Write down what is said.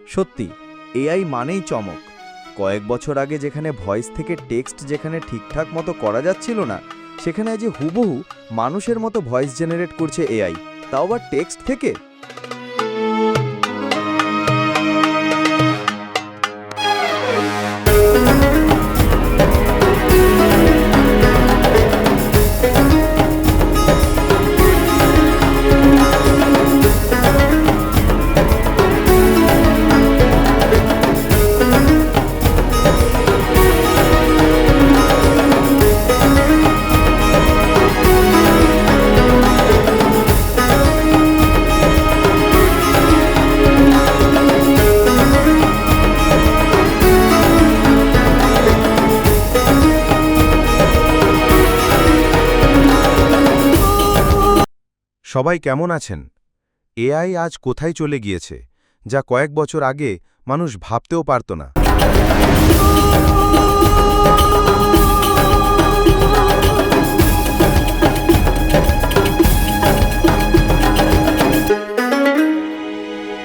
সত্যি, এআই মানেই চমক। কয়েক বছর আগে যেখানে ভয়েস থেকে টেক্সট যেখানে ঠিকঠাক মতো করা যাচ্ছিল না, সেখানে আজ হুবহু মানুষের মতো ভয়েস জেনারেট করছে এআই, তাও আবার টেক্সট থেকে। সবাই কেমন আছেন? এআই আজ কোথায় চলে গিয়েছে, যা কয়েক বছর আগে মানুষ ভাবতেও পারত না।